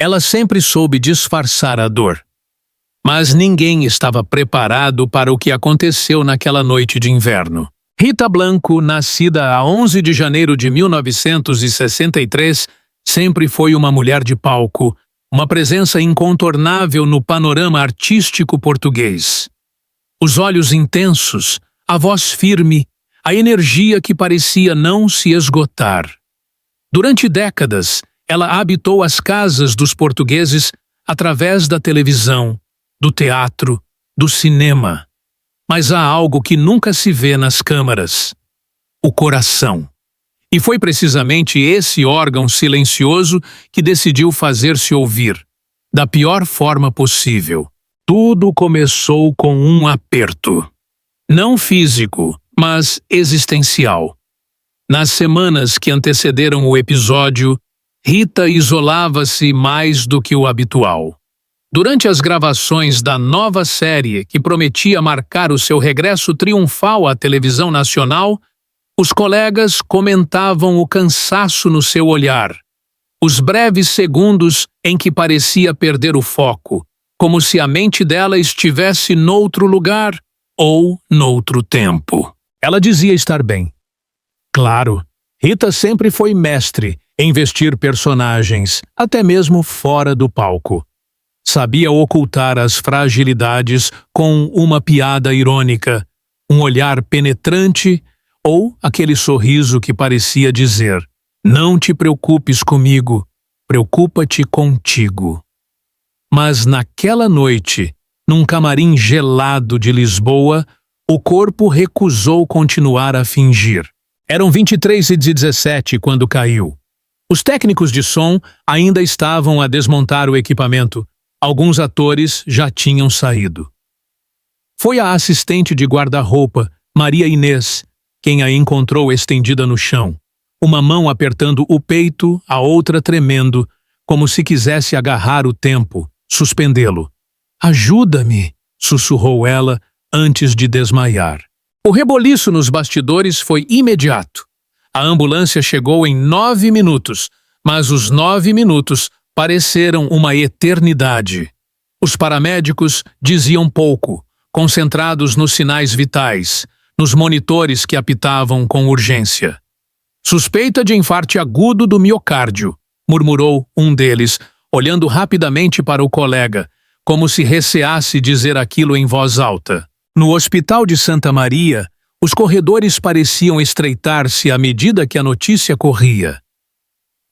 Ela sempre soube disfarçar a dor. Mas ninguém estava preparado para o que aconteceu naquela noite de inverno. Rita Blanco, nascida a 11 de janeiro de 1963, sempre foi uma mulher de palco, uma presença incontornável no panorama artístico português. Os olhos intensos, a voz firme, a energia que parecia não se esgotar. Durante décadas, ela habitou as casas dos portugueses através da televisão, do teatro, do cinema. Mas há algo que nunca se vê nas câmaras: o coração. E foi precisamente esse órgão silencioso que decidiu fazer-se ouvir, da pior forma possível. Tudo começou com um aperto. Não físico, mas existencial. Nas semanas que antecederam o episódio, Rita isolava-se mais do que o habitual. Durante as gravações da nova série que prometia marcar o seu regresso triunfal à televisão nacional, os colegas comentavam o cansaço no seu olhar, os breves segundos em que parecia perder o foco, como se a mente dela estivesse noutro lugar ou noutro tempo. Ela dizia estar bem. Claro, Rita sempre foi mestre em vestir personagens, até mesmo fora do palco. Sabia ocultar as fragilidades com uma piada irônica, um olhar penetrante ou aquele sorriso que parecia dizer: "Não te preocupes comigo, preocupa-te contigo." Mas naquela noite, num camarim gelado de Lisboa, o corpo recusou continuar a fingir. Eram 23h17 quando caiu. Os técnicos de som ainda estavam a desmontar o equipamento. Alguns atores já tinham saído. Foi a assistente de guarda-roupa, Maria Inês, quem a encontrou estendida no chão, uma mão apertando o peito, a outra tremendo, como se quisesse agarrar o tempo, suspendê-lo. "Ajuda-me", sussurrou ela antes de desmaiar. O reboliço nos bastidores foi imediato. A ambulância chegou em 9 minutos, mas os 9 minutos pareceram uma eternidade. Os paramédicos diziam pouco, concentrados nos sinais vitais, nos monitores que apitavam com urgência. "Suspeita de infarte agudo do miocárdio", murmurou um deles, olhando rapidamente para o colega, como se receasse dizer aquilo em voz alta. No Hospital de Santa Maria, os corredores pareciam estreitar-se à medida que a notícia corria.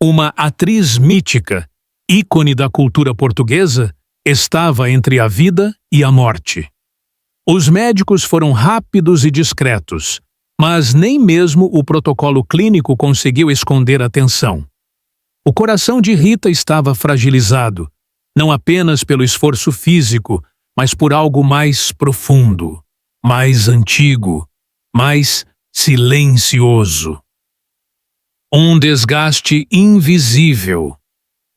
Uma atriz mítica, ícone da cultura portuguesa, estava entre a vida e a morte. Os médicos foram rápidos e discretos, mas nem mesmo o protocolo clínico conseguiu esconder a tensão. O coração de Rita estava fragilizado, não apenas pelo esforço físico, mas por algo mais profundo, mais antigo, mais silencioso. Um desgaste invisível,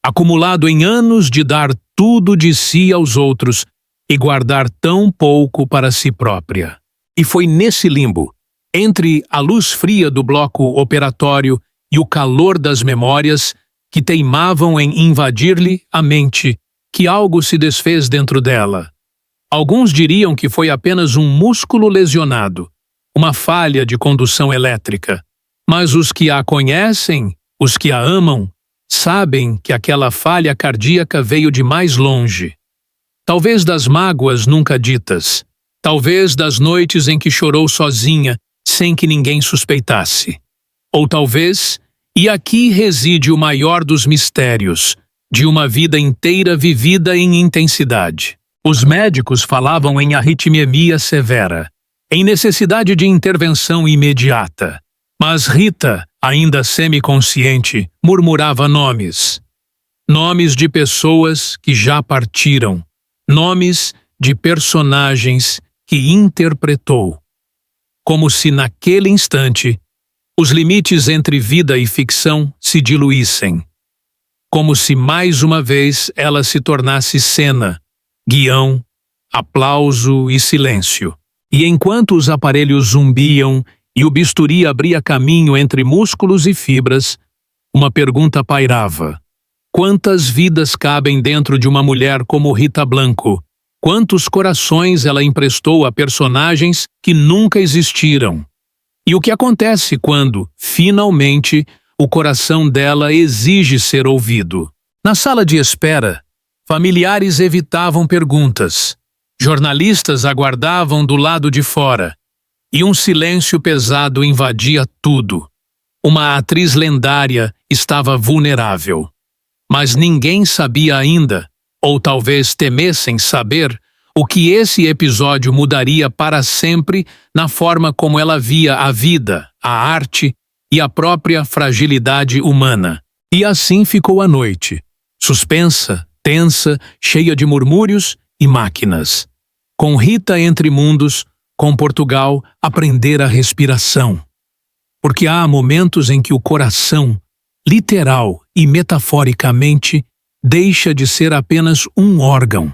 acumulado em anos de dar tudo de si aos outros e guardar tão pouco para si própria. E foi nesse limbo, entre a luz fria do bloco operatório e o calor das memórias que teimavam em invadir-lhe a mente, que algo se desfez dentro dela. Alguns diriam que foi apenas um músculo lesionado, uma falha de condução elétrica. Mas os que a conhecem, os que a amam, sabem que aquela falha cardíaca veio de mais longe. Talvez das mágoas nunca ditas, talvez das noites em que chorou sozinha, sem que ninguém suspeitasse. Ou talvez, e aqui reside o maior dos mistérios, de uma vida inteira vivida em intensidade. Os médicos falavam em arritmia severa, em necessidade de intervenção imediata. Mas Rita, ainda semiconsciente, murmurava nomes. Nomes de pessoas que já partiram. Nomes de personagens que interpretou. Como se naquele instante os limites entre vida e ficção se diluíssem. Como se mais uma vez ela se tornasse cena, guião, aplauso e silêncio. E enquanto os aparelhos zumbiam e o bisturi abria caminho entre músculos e fibras, uma pergunta pairava. Quantas vidas cabem dentro de uma mulher como Rita Blanco? Quantos corações ela emprestou a personagens que nunca existiram? E o que acontece quando, finalmente, o coração dela exige ser ouvido? Na sala de espera, familiares evitavam perguntas. Jornalistas aguardavam do lado de fora. E um silêncio pesado invadia tudo. Uma atriz lendária estava vulnerável. Mas ninguém sabia ainda, ou talvez temessem saber, o que esse episódio mudaria para sempre na forma como ela via a vida, a arte e a própria fragilidade humana. E assim ficou a noite, suspensa, tensa, cheia de murmúrios e máquinas. Com Rita entre mundos, com Portugal aprender a respiração. Porque há momentos em que o coração, literal e metaforicamente, deixa de ser apenas um órgão.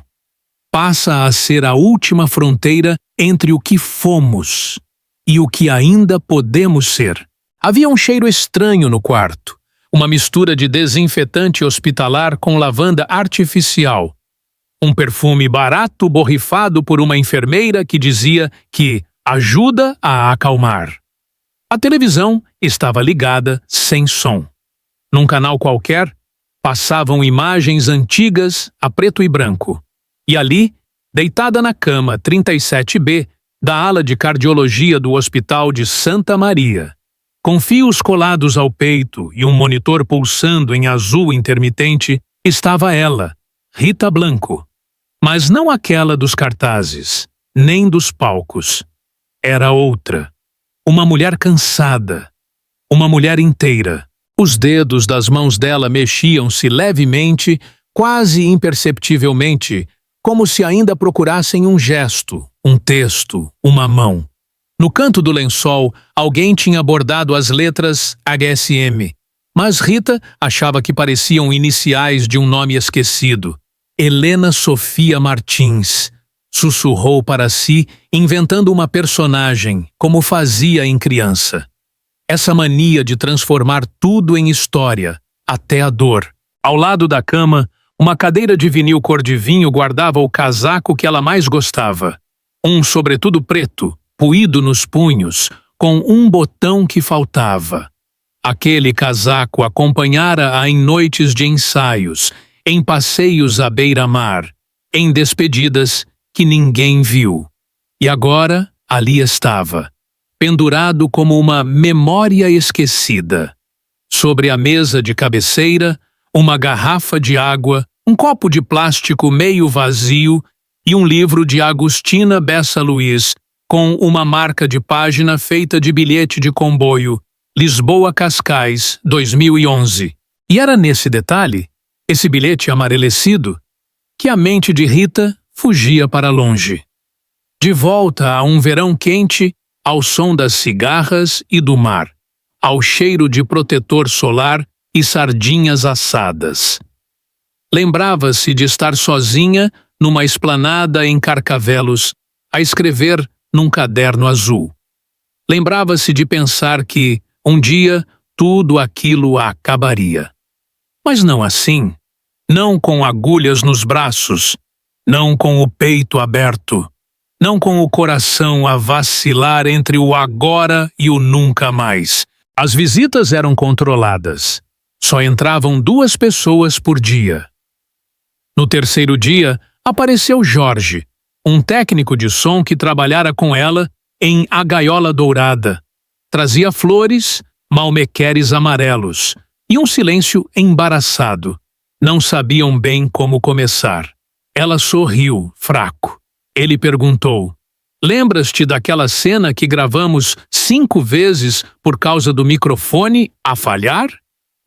Passa a ser a última fronteira entre o que fomos e o que ainda podemos ser. Havia um cheiro estranho no quarto, uma mistura de desinfetante hospitalar com lavanda artificial. Um perfume barato borrifado por uma enfermeira que dizia que ajuda a acalmar. A televisão estava ligada sem som. Num canal qualquer, passavam imagens antigas a preto e branco. E ali, deitada na cama 37B da ala de cardiologia do Hospital de Santa Maria, com fios colados ao peito e um monitor pulsando em azul intermitente, estava ela, Rita Blanco. Mas não aquela dos cartazes, nem dos palcos. Era outra. Uma mulher cansada. Uma mulher inteira. Os dedos das mãos dela mexiam-se levemente, quase imperceptivelmente, como se ainda procurassem um gesto, um texto, uma mão. No canto do lençol, alguém tinha bordado as letras HSM, mas Rita achava que pareciam iniciais de um nome esquecido. Helena Sofia Martins, sussurrou para si, inventando uma personagem, como fazia em criança. Essa mania de transformar tudo em história, até a dor. Ao lado da cama, uma cadeira de vinil cor de vinho guardava o casaco que ela mais gostava. Um sobretudo preto, puído nos punhos, com um botão que faltava. Aquele casaco acompanhara-a em noites de ensaios, em passeios à beira-mar, em despedidas que ninguém viu. E agora ali estava, pendurado como uma memória esquecida. Sobre a mesa de cabeceira, uma garrafa de água, um copo de plástico meio vazio e um livro de Agustina Bessa Luiz, com uma marca de página feita de bilhete de comboio, Lisboa-Cascais, 2011. E era nesse detalhe, esse bilhete amarelecido, que a mente de Rita fugia para longe. De volta a um verão quente, ao som das cigarras e do mar, ao cheiro de protetor solar e sardinhas assadas. Lembrava-se de estar sozinha numa esplanada em Carcavelos, a escrever num caderno azul. Lembrava-se de pensar que, um dia, tudo aquilo acabaria. Mas não assim. Não com agulhas nos braços, não com o peito aberto, não com o coração a vacilar entre o agora e o nunca mais. As visitas eram controladas. Só entravam 2 pessoas por dia. No terceiro dia, apareceu Jorge, um técnico de som que trabalhara com ela em A Gaiola Dourada. Trazia flores, malmequeres amarelos e um silêncio embaraçado. Não sabiam bem como começar. Ela sorriu, fraco. Ele perguntou: "Lembras-te daquela cena que gravamos 5 vezes por causa do microfone a falhar?"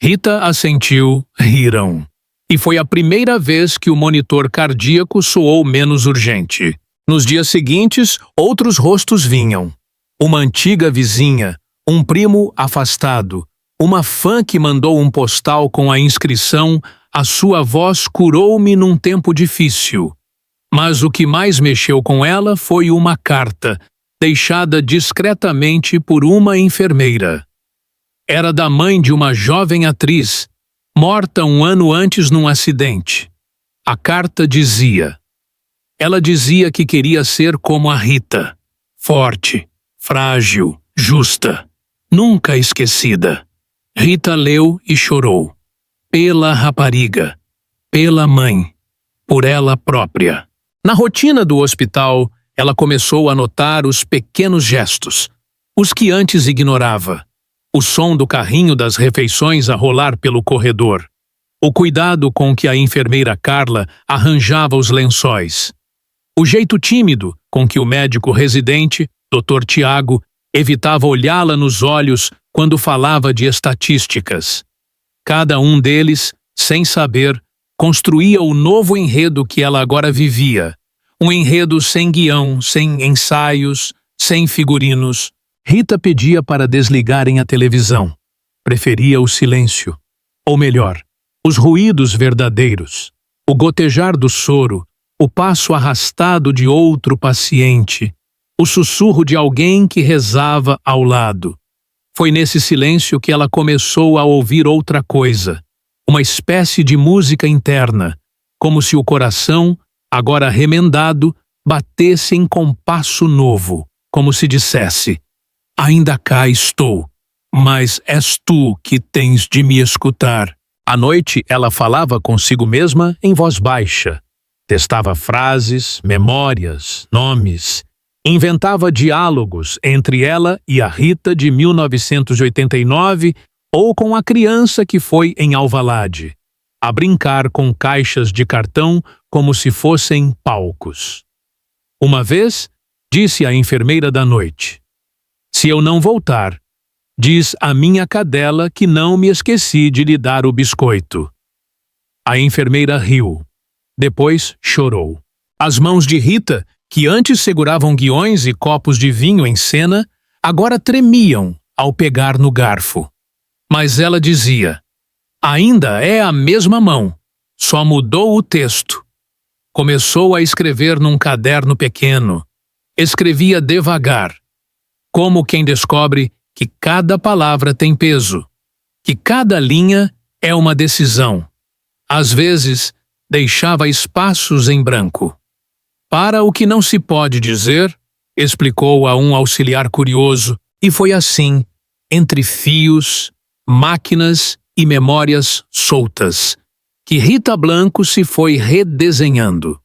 Rita assentiu, riram. E foi a primeira vez que o monitor cardíaco soou menos urgente. Nos dias seguintes, outros rostos vinham. Uma antiga vizinha, um primo afastado, uma fã que mandou um postal com a inscrição "A sua voz curou-me num tempo difícil." Mas o que mais mexeu com ela foi uma carta, deixada discretamente por uma enfermeira. Era da mãe de uma jovem atriz, morta um ano antes num acidente. A carta dizia... Ela dizia que queria ser como a Rita, forte, frágil, justa, nunca esquecida. Rita leu e chorou. Pela rapariga, pela mãe, por ela própria. Na rotina do hospital, ela começou a notar os pequenos gestos, os que antes ignorava. O som do carrinho das refeições a rolar pelo corredor. O cuidado com que a enfermeira Carla arranjava os lençóis. O jeito tímido com que o médico residente, Dr. Tiago, evitava olhá-la nos olhos quando falava de estatísticas. Cada um deles, sem saber, construía o novo enredo que ela agora vivia. Um enredo sem guião, sem ensaios, sem figurinos. Rita pedia para desligarem a televisão. Preferia o silêncio. Ou melhor, os ruídos verdadeiros. O gotejar do soro, o passo arrastado de outro paciente, o sussurro de alguém que rezava ao lado. Foi nesse silêncio que ela começou a ouvir outra coisa, uma espécie de música interna, como se o coração, agora remendado, batesse em compasso novo, como se dissesse: ainda cá estou, mas és tu que tens de me escutar. À noite ela falava consigo mesma em voz baixa. Testava frases, memórias, nomes. Inventava diálogos entre ela e a Rita de 1989 ou com a criança que foi em Alvalade, a brincar com caixas de cartão como se fossem palcos. Uma vez, disse a enfermeira da noite: se eu não voltar, diz a minha cadela que não me esqueci de lhe dar o biscoito. A enfermeira riu. Depois chorou. As mãos de Rita, que antes seguravam guiões e copos de vinho em cena, agora tremiam ao pegar no garfo. Mas ela dizia: ainda é a mesma mão, só mudou o texto. Começou a escrever num caderno pequeno. Escrevia devagar, como quem descobre que cada palavra tem peso, que cada linha é uma decisão. Às vezes, deixava espaços em branco. Para o que não se pode dizer, explicou a um auxiliar curioso, e foi assim, entre fios, máquinas e memórias soltas, que Rita Blanco se foi redesenhando.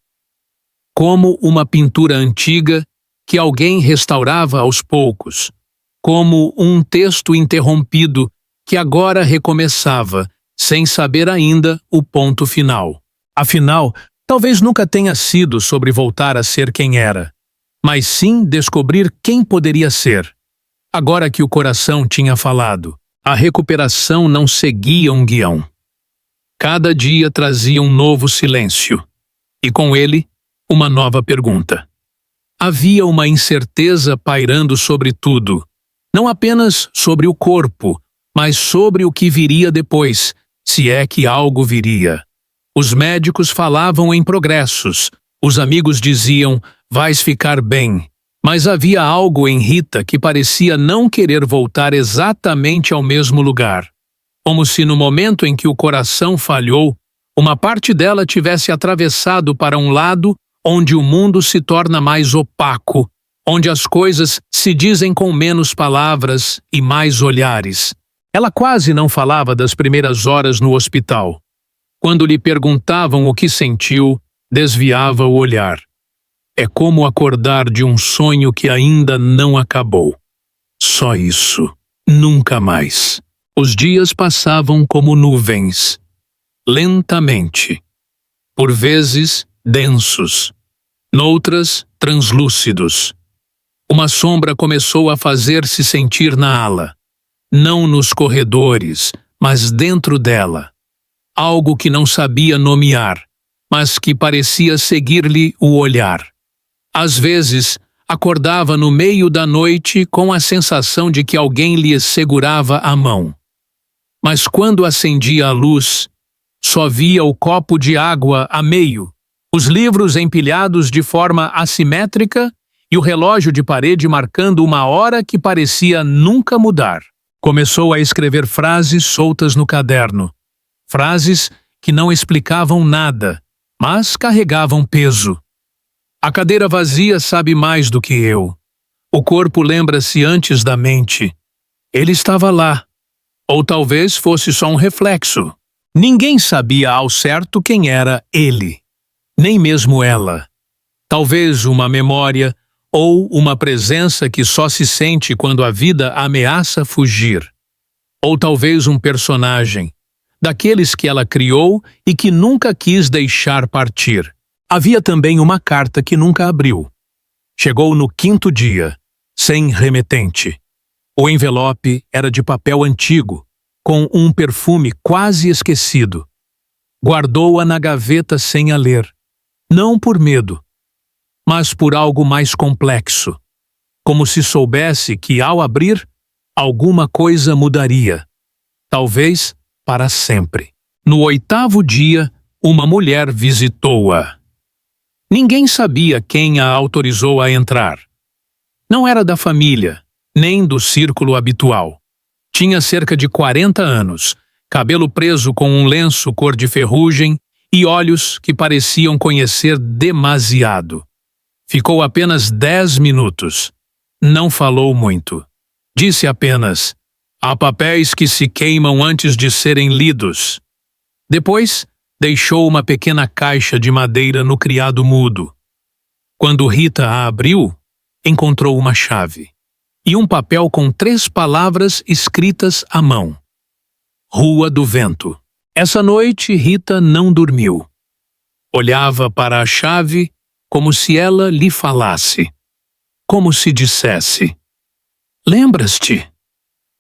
Como uma pintura antiga que alguém restaurava aos poucos, como um texto interrompido que agora recomeçava, sem saber ainda o ponto final. Afinal, talvez nunca tenha sido sobre voltar a ser quem era, mas sim descobrir quem poderia ser. Agora que o coração tinha falado, a recuperação não seguia um guião. Cada dia trazia um novo silêncio, e com ele, uma nova pergunta. Havia uma incerteza pairando sobre tudo, não apenas sobre o corpo, mas sobre o que viria depois, se é que algo viria. Os médicos falavam em progressos, os amigos diziam: vais ficar bem. Mas havia algo em Rita que parecia não querer voltar exatamente ao mesmo lugar. Como se no momento em que o coração falhou, uma parte dela tivesse atravessado para um lado onde o mundo se torna mais opaco, onde as coisas se dizem com menos palavras e mais olhares. Ela quase não falava das primeiras horas no hospital. Quando lhe perguntavam o que sentiu, desviava o olhar. É como acordar de um sonho que ainda não acabou. Só isso, nunca mais. Os dias passavam como nuvens, lentamente. Por vezes, densos. Noutras, translúcidos. Uma sombra começou a fazer-se sentir na ala. Não nos corredores, mas dentro dela. Algo que não sabia nomear, mas que parecia seguir-lhe o olhar. Às vezes, acordava no meio da noite com a sensação de que alguém lhe segurava a mão. Mas quando acendia a luz, só via o copo de água a meio, os livros empilhados de forma assimétrica e o relógio de parede marcando uma hora que parecia nunca mudar. Começou a escrever frases soltas no caderno. frases que não explicavam nada, mas carregavam peso. A cadeira vazia sabe mais do que eu. O corpo lembra-se antes da mente. Ele estava lá. Ou talvez fosse só um reflexo. Ninguém sabia ao certo quem era ele. Nem mesmo ela. Talvez uma memória ou uma presença que só se sente quando a vida ameaça fugir. Ou talvez um personagem, daqueles que ela criou e que nunca quis deixar partir. Havia também uma carta que nunca abriu. Chegou no 5º dia, sem remetente. O envelope era de papel antigo, com um perfume quase esquecido. Guardou-a na gaveta sem a ler. Não por medo, mas por algo mais complexo. Como se soubesse que, ao abrir, alguma coisa mudaria. Talvez para sempre. No 8º dia, uma mulher visitou-a. Ninguém sabia quem a autorizou a entrar. Não era da família, nem do círculo habitual. Tinha cerca de 40 anos, cabelo preso com um lenço cor de ferrugem e olhos que pareciam conhecer demasiado. Ficou apenas 10 minutos. Não falou muito. Disse apenas: "Há papéis que se queimam antes de serem lidos." Depois, deixou uma pequena caixa de madeira no criado mudo. Quando Rita a abriu, encontrou uma chave e um papel com 3 palavras escritas à mão. Rua do Vento. Essa noite, Rita não dormiu. Olhava para a chave como se ela lhe falasse. Como se dissesse: "Lembras-te?"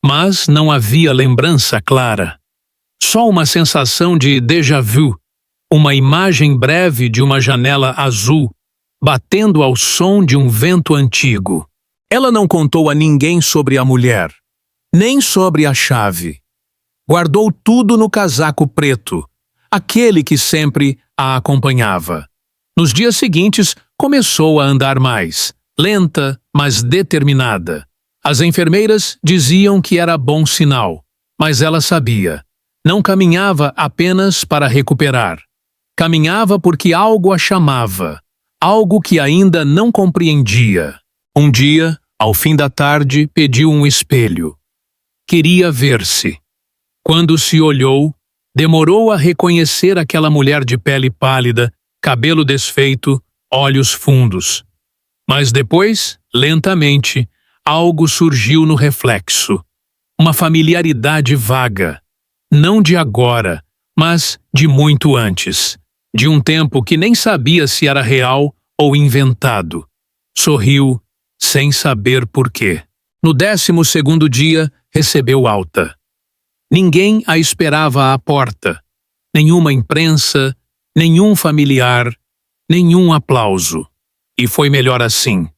Mas não havia lembrança clara. Só uma sensação de déjà vu, uma imagem breve de uma janela azul, batendo ao som de um vento antigo. Ela não contou a ninguém sobre a mulher, nem sobre a chave. Guardou tudo no casaco preto, aquele que sempre a acompanhava. Nos dias seguintes, começou a andar mais, lenta, mas determinada. As enfermeiras diziam que era bom sinal, mas ela sabia. Não caminhava apenas para recuperar. Caminhava porque algo a chamava, algo que ainda não compreendia. Um dia, ao fim da tarde, pediu um espelho. Queria ver-se. Quando se olhou, demorou a reconhecer aquela mulher de pele pálida, cabelo desfeito, olhos fundos. Mas depois, lentamente, algo surgiu no reflexo. Uma familiaridade vaga. Não de agora, mas de muito antes. De um tempo que nem sabia se era real ou inventado. Sorriu, sem saber por quê. No 12º dia, recebeu alta. Ninguém a esperava à porta. Nenhuma imprensa, nenhum familiar, nenhum aplauso. E foi melhor assim.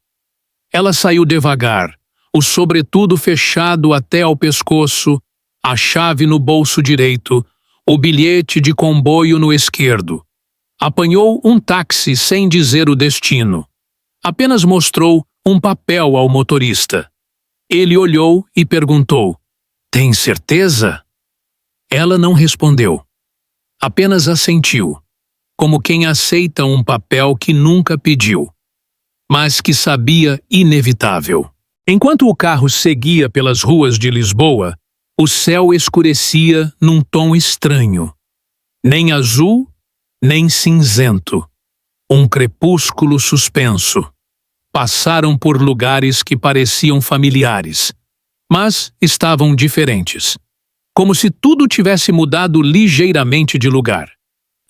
Ela saiu devagar, o sobretudo fechado até ao pescoço, a chave no bolso direito, o bilhete de comboio no esquerdo. Apanhou um táxi sem dizer o destino. Apenas mostrou um papel ao motorista. Ele olhou e perguntou: "Tem certeza?" Ela não respondeu. Apenas assentiu, como quem aceita um papel que nunca pediu, mas que sabia inevitável. Enquanto o carro seguia pelas ruas de Lisboa, o céu escurecia num tom estranho. Nem azul, nem cinzento. Um crepúsculo suspenso. Passaram por lugares que pareciam familiares, mas estavam diferentes. Como se tudo tivesse mudado ligeiramente de lugar.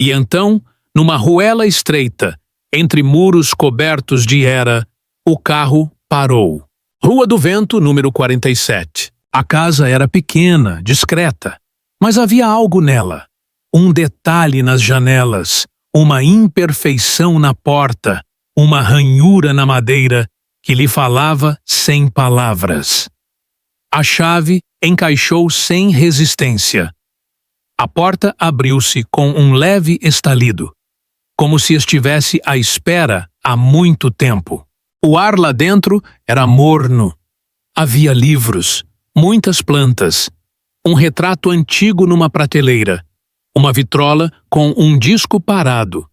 E então, numa ruela estreita, entre muros cobertos de era, o carro parou. Rua do Vento, número 47. A casa era pequena, discreta, mas havia algo nela. Um detalhe nas janelas, uma imperfeição na porta, uma ranhura na madeira que lhe falava sem palavras. A chave encaixou sem resistência. A porta abriu-se com um leve estalido, como se estivesse à espera há muito tempo. O ar lá dentro era morno. Havia livros, muitas plantas, um retrato antigo numa prateleira uma vitrola com um disco parado,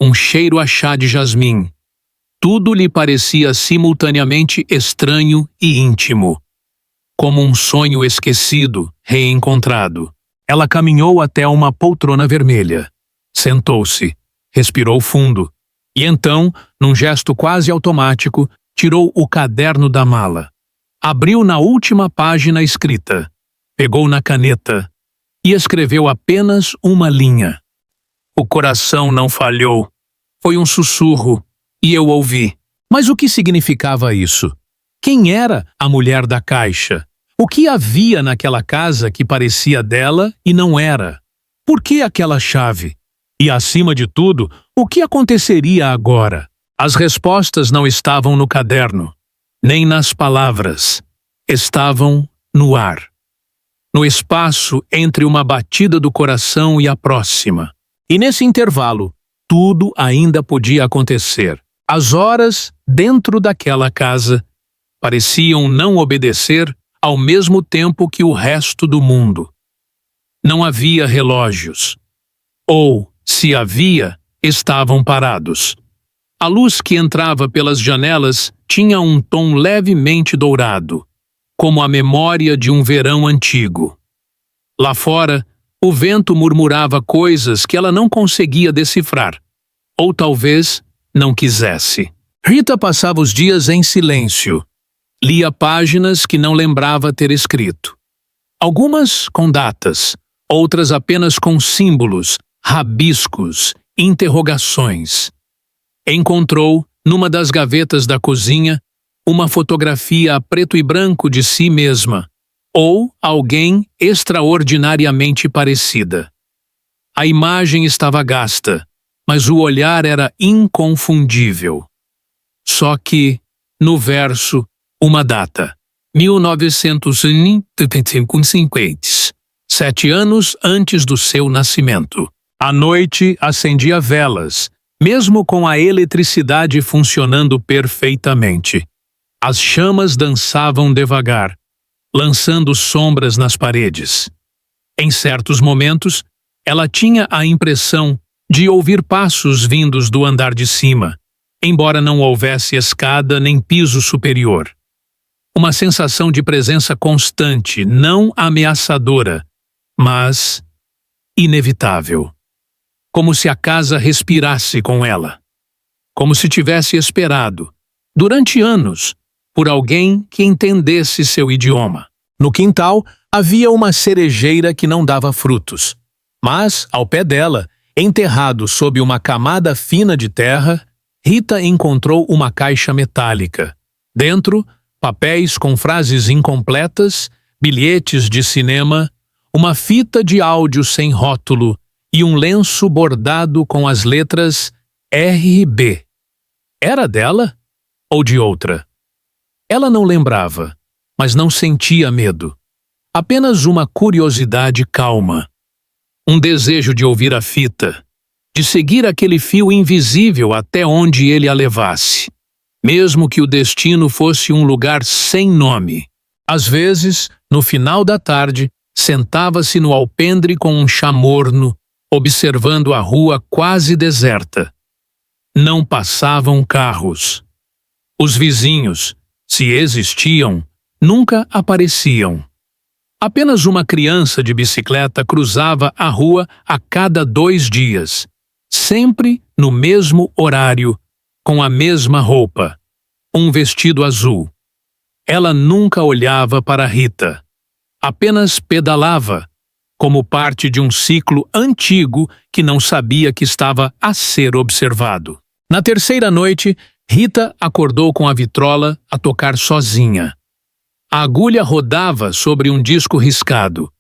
um cheiro a chá de jasmim. Tudo lhe parecia simultaneamente estranho e íntimo, como um sonho esquecido, reencontrado. Ela caminhou até uma poltrona vermelha. Sentou-se, respirou fundo, e então, num gesto quase automático, tirou o caderno da mala. Abriu na última página escrita, pegou na caneta e escreveu apenas uma linha. O coração não falhou. Foi um sussurro, e eu ouvi. Mas o que significava isso? Quem era a mulher da caixa? O que havia naquela casa que parecia dela e não era? Por que aquela chave? E, acima de tudo, o que aconteceria agora? As respostas não estavam no caderno, nem nas palavras. Estavam no ar. No espaço entre uma batida do coração e a próxima. E nesse intervalo, tudo ainda podia acontecer. As horas dentro daquela casa pareciam não obedecer ao mesmo tempo que o resto do mundo. Não havia relógios. Ou, se havia, estavam parados. A luz que entrava pelas janelas tinha um tom levemente dourado, como a memória de um verão antigo. Lá fora, o vento murmurava coisas que ela não conseguia decifrar, ou talvez não quisesse. Rita passava os dias em silêncio. Lia páginas que não lembrava ter escrito. Algumas com datas, outras apenas com símbolos, rabiscos, interrogações. Encontrou, numa das gavetas da cozinha, uma fotografia a preto e branco de si mesma, ou alguém extraordinariamente parecida. A imagem estava gasta, mas o olhar era inconfundível. Só que, no verso, uma data. 1950, 7 anos antes do seu nascimento. À noite acendia velas, mesmo com a eletricidade funcionando perfeitamente. As chamas dançavam devagar, lançando sombras nas paredes. Em certos momentos, ela tinha a impressão de ouvir passos vindos do andar de cima, embora não houvesse escada nem piso superior. Uma sensação de presença constante, não ameaçadora, mas inevitável. Como se a casa respirasse com ela. Como se tivesse esperado, durante anos, por alguém que entendesse seu idioma. No quintal, havia uma cerejeira que não dava frutos. Mas, ao pé dela, enterrado sob uma camada fina de terra, Rita encontrou uma caixa metálica. Dentro, papéis com frases incompletas, bilhetes de cinema, uma fita de áudio sem rótulo e um lenço bordado com as letras RB. Era dela ou de outra? Ela não lembrava, mas não sentia medo. Apenas uma curiosidade calma. Um desejo de ouvir a fita, de seguir aquele fio invisível até onde ele a levasse. Mesmo que o destino fosse um lugar sem nome. Às vezes, no final da tarde, sentava-se no alpendre com um chá morno, observando a rua quase deserta. Não passavam carros. Os vizinhos, se existiam, nunca apareciam. Apenas uma criança de bicicleta cruzava a rua a cada 2 dias, sempre no mesmo horário, com a mesma roupa, um vestido azul. Ela nunca olhava para Rita. Apenas pedalava, como parte de um ciclo antigo que não sabia que estava a ser observado. Na terceira noite, Rita acordou com a vitrola a tocar sozinha. A agulha rodava sobre um disco riscado.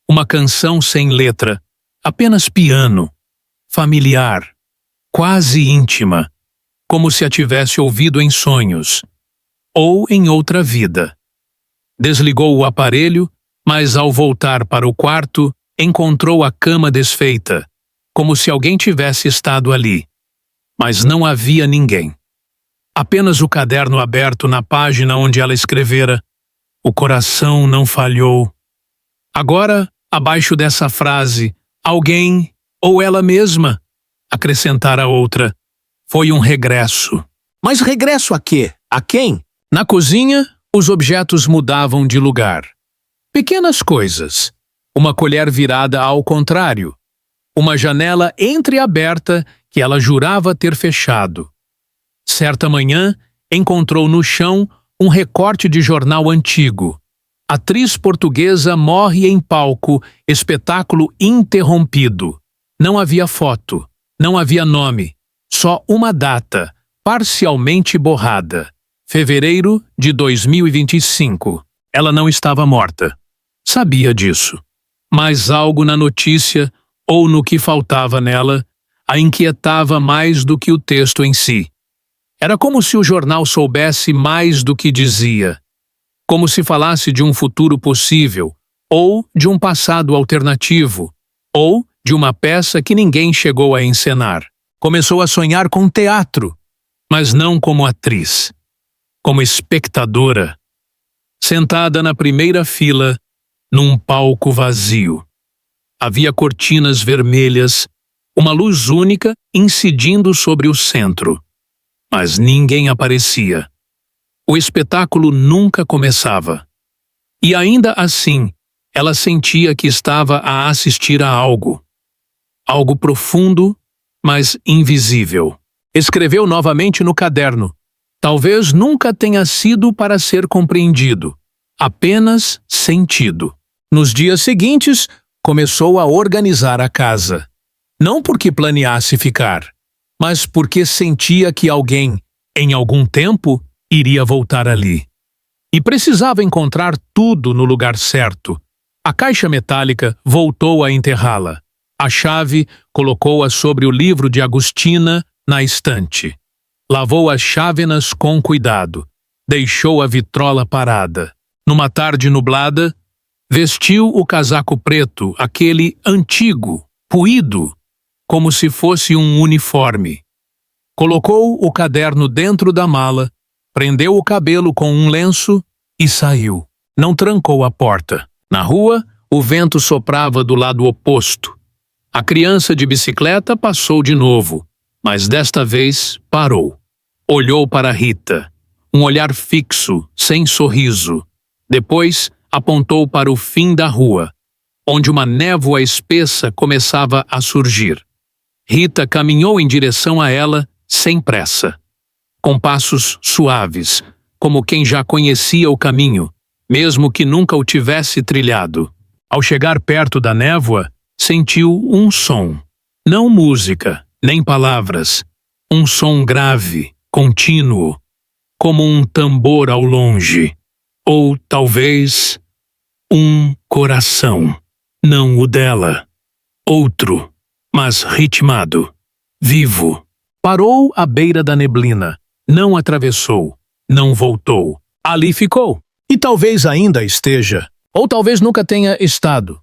Uma canção sem letra, apenas piano, familiar, quase íntima, como se a tivesse ouvido em sonhos, ou em outra vida. Desligou o aparelho, mas ao voltar para o quarto, encontrou a cama desfeita, como se alguém tivesse estado ali. Mas não havia ninguém. Apenas o caderno aberto na página onde ela escrevera: "O coração não falhou." Agora, abaixo dessa frase, Alguém, ou ela mesma, acrescentara outra. Foi um regresso. Mas regresso a quê? A quem? Na cozinha, os objetos mudavam de lugar. Pequenas coisas. Uma colher virada ao contrário. Uma janela entreaberta que ela jurava ter fechado. Certa manhã, encontrou no chão um recorte de jornal antigo. Atriz portuguesa morre em palco, espetáculo interrompido. Não havia foto, não havia nome, só uma data, parcialmente borrada. Fevereiro de 2025. Ela não estava morta. Sabia disso. Mas algo na notícia, ou no que faltava nela, a inquietava mais do que o texto em si. Era como se o jornal soubesse mais do que dizia. Como se falasse de um futuro possível, ou de um passado alternativo, ou de uma peça que ninguém chegou a encenar. Começou a sonhar com teatro, mas não como atriz, como espectadora, sentada na primeira fila, num palco vazio. Havia cortinas vermelhas, uma luz única incidindo sobre o centro. Mas ninguém aparecia. O espetáculo nunca começava. E ainda assim, ela sentia que estava a assistir a algo. Algo profundo, mas invisível. Escreveu novamente no caderno. Talvez nunca tenha sido para ser compreendido, apenas sentido. Nos dias seguintes, começou a organizar a casa. Não porque planeasse ficar, mas porque sentia que alguém, em algum tempo, iria voltar ali. E precisava encontrar tudo no lugar certo. A caixa metálica voltou a enterrá-la. A chave colocou-a sobre o livro de Agostina na estante. Lavou as chávenas com cuidado. Deixou a vitrola parada. Numa tarde nublada, vestiu o casaco preto, aquele antigo, puído, como se fosse um uniforme. Colocou o caderno dentro da mala, prendeu o cabelo com um lenço e saiu. Não trancou a porta. Na rua, o vento soprava do lado oposto. A criança de bicicleta passou de novo, mas desta vez parou. Olhou para Rita. Um olhar fixo, sem sorriso. Depois, apontou para o fim da rua, onde uma névoa espessa começava a surgir. Rita caminhou em direção a ela, sem pressa. Com passos suaves, como quem já conhecia o caminho, mesmo que nunca o tivesse trilhado. Ao chegar perto da névoa, sentiu um som. Não música, nem palavras. Um som grave, contínuo, como um tambor ao longe. Ou, talvez, um coração. Não o dela. Outro, mas ritmado, vivo. Parou à beira da neblina. Não atravessou. Não voltou. Ali ficou. E talvez ainda esteja. Ou talvez nunca tenha estado.